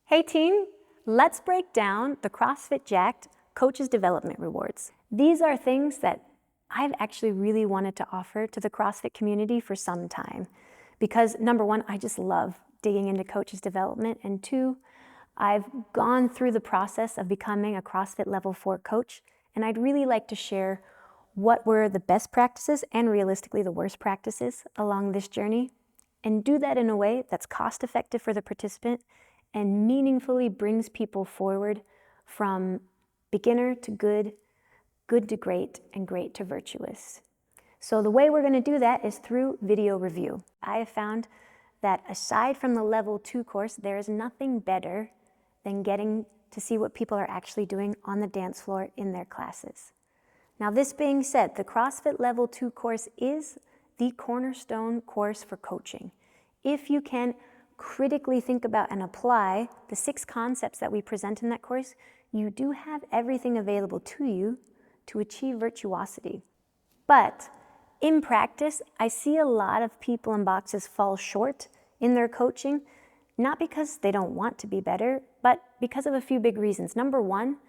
Hey team, let's break down the CrossFit Jacked Coaches Development Rewards. These are things that I've actually really wanted to offer to the CrossFit community for some time. Because number one, I just love digging into coaches development, and two, I've gone through the process of becoming a CrossFit Level 4 coach, and I'd really like to share what were the best practices and realistically the worst practices along this journey, and do that in a way that's cost effective for the participant and meaningfully brings people forward from beginner to good, good to great, and great to virtuous. So the way we're going to do that is through video review. I have found that aside from the level 2 course, there is nothing better than getting to see what people are actually doing on the dance floor in their classes. Now, this being said, the CrossFit level 2 course is the cornerstone course for coaching. If you can critically think about and apply the 6 concepts that we present in that course, you do have everything available to you to achieve virtuosity. But in practice, I see a lot of people in boxes fall short in their coaching, not because they don't want to be better, but because of a few big reasons. Number one,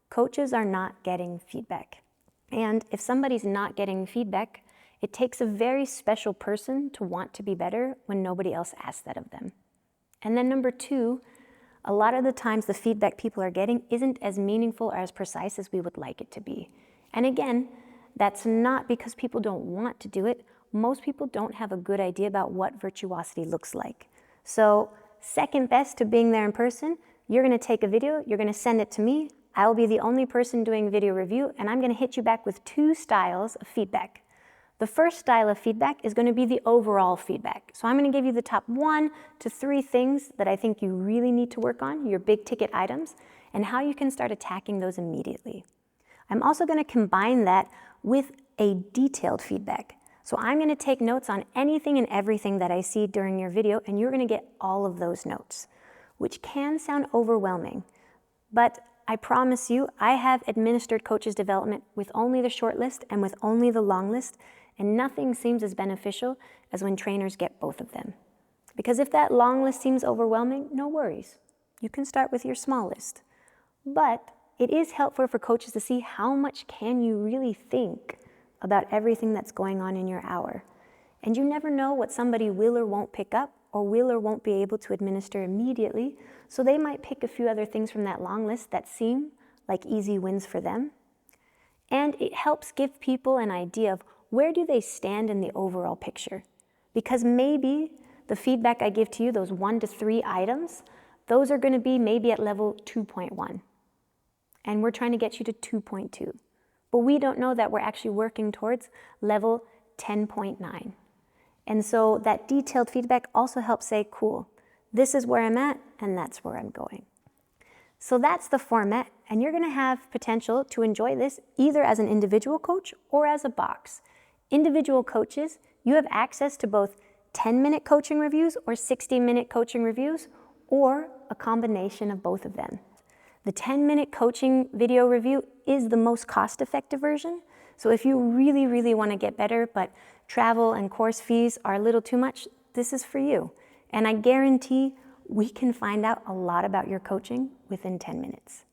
coaches are not getting feedback. And if somebody's not getting feedback, it takes a very special person to want to be better when nobody else asks that of them. And then number two, a lot of the times the feedback people are getting isn't as meaningful or as precise as we would like it to be. And again, that's not because people don't want to do it. Most people don't have a good idea about what virtuosity looks like. So second best to being there in person, you're going to take a video, you're going to send it to me. I will be the only person doing video review, and I'm going to hit you back with 2 styles of feedback. The first style of feedback is going to be the overall feedback. So I'm going to give you the top 1 to 3 things that I think you really need to work on, your big ticket items, and how you can start attacking those immediately. I'm also going to combine that with a detailed feedback. So I'm going to take notes on anything and everything that I see during your video, and you're going to get all of those notes, which can sound overwhelming. But I promise you, I have administered coaches development with only the short list and with only the long list, and nothing seems as beneficial as when trainers get both of them. Because if that long list seems overwhelming, no worries. You can start with your small list. But it is helpful for coaches to see how much can you really think about everything that's going on in your hour. And you never know what somebody will or won't pick up or will or won't be able to administer immediately, so they might pick a few other things from that long list that seem like easy wins for them. And it helps give people an idea of where do they stand in the overall picture. Because maybe the feedback I give to you, those 1 to 3 items, those are going to be maybe at level 2.1. And we're trying to get you to 2.2. But we don't know that we're actually working towards level 10.9. And so that detailed feedback also helps say, cool, this is where I'm at, and that's where I'm going. So that's the format, and you're going to have potential to enjoy this either as an individual coach or as a box. Individual coaches, you have access to both 10-minute coaching reviews or 60-minute coaching reviews, or a combination of both of them. The 10-minute coaching video review is the most cost-effective version. So if you really, really want to get better, but travel and course fees are a little too much, this is for you. And I guarantee we can find out a lot about your coaching within 10 minutes.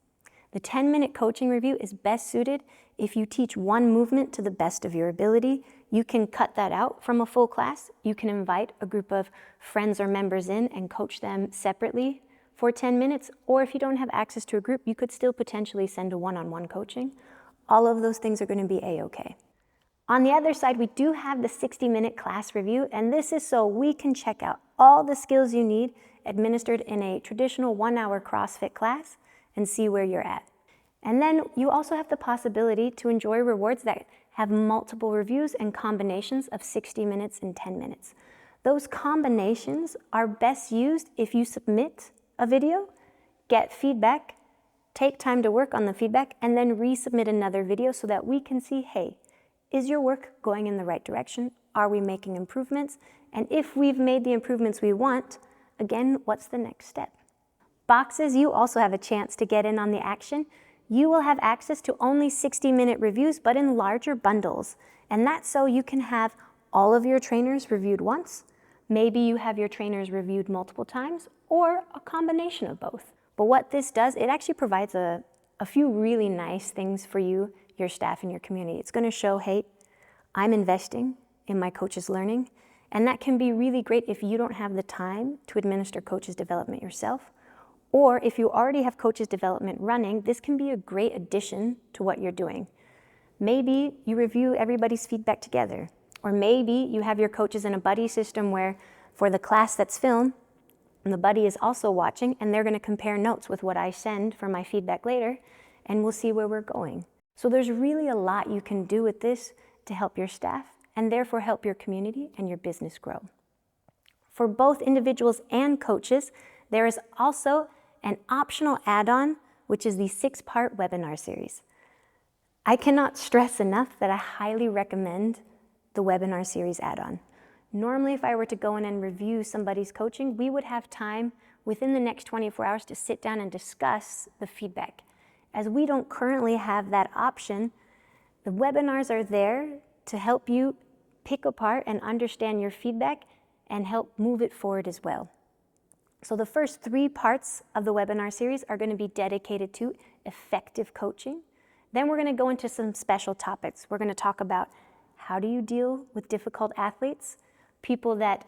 The 10-minute coaching review is best suited if you teach one movement to the best of your ability. You can cut that out from a full class. You can invite a group of friends or members in and coach them separately for 10 minutes. Or if you don't have access to a group, you could still potentially send a one-on-one coaching. All of those things are going to be a-okay. On the other side, we do have the 60-minute class review, and this is so we can check out all the skills you need administered in a traditional 1-hour CrossFit class and see where you're at. And then you also have the possibility to enjoy rewards that have multiple reviews and combinations of 60 minutes and 10 minutes. Those combinations are best used if you submit a video, get feedback, take time to work on the feedback, and then resubmit another video so that we can see, hey, is your work going in the right direction? Are we making improvements? And if we've made the improvements we want, again, what's the next step? Boxes, you also have a chance to get in on the action. You will have access to only 60-minute reviews, but in larger bundles. And that's so you can have all of your trainers reviewed once, Maybe you have your trainers reviewed multiple times, or a combination of both. But what this does, it actually provides a few really nice things for you, your staff, and your community. It's going to show, hey, I'm investing in my coach's learning, and that can be really great if you don't have the time to administer coach's development yourself, or if you already have coach's development running, this can be a great addition to what you're doing. Maybe you review everybody's feedback together, or maybe you have your coaches in a buddy system where for the class that's filmed, and the buddy is also watching, and they're going to compare notes with what I send for my feedback later, and we'll see where we're going. So there's really a lot you can do with this to help your staff, and therefore help your community and your business grow. For both individuals and coaches, there is also an optional add-on, which is the 6-part webinar series. I cannot stress enough that I highly recommend the webinar series add-on. Normally, if I were to go in and review somebody's coaching, we would have time within the next 24 hours to sit down and discuss the feedback. As we don't currently have that option, the webinars are there to help you pick apart and understand your feedback and help move it forward as well. So the first 3 parts of the webinar series are going to be dedicated to effective coaching. Then we're going to go into some special topics. We're going to talk about how do you deal with difficult athletes, people that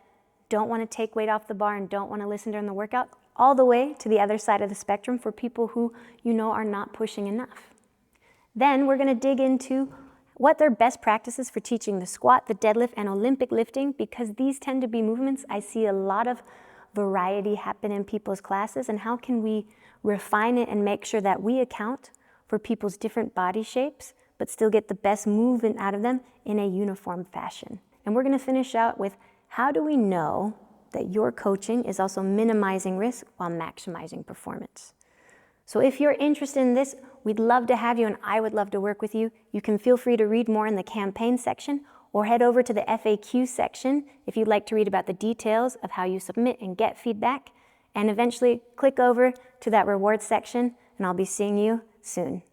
don't want to take weight off the bar and don't want to listen during the workout, all the way to the other side of the spectrum for people who you know are not pushing enough. Then we're going to dig into what are best practices for teaching the squat, the deadlift, and Olympic lifting, because these tend to be movements I see a lot of variety happen in people's classes, and how can we refine it and make sure that we account for people's different body shapes but still get the best movement out of them in a uniform fashion. And we're going to finish out with how do we know that your coaching is also minimizing risk while maximizing performance. So if you're interested in this, we'd love to have you, and I would love to work with you. You can feel free to read more in the campaign section, or head over to the FAQ section if you'd like to read about the details of how you submit and get feedback, and eventually click over to that rewards section, and I'll be seeing you soon.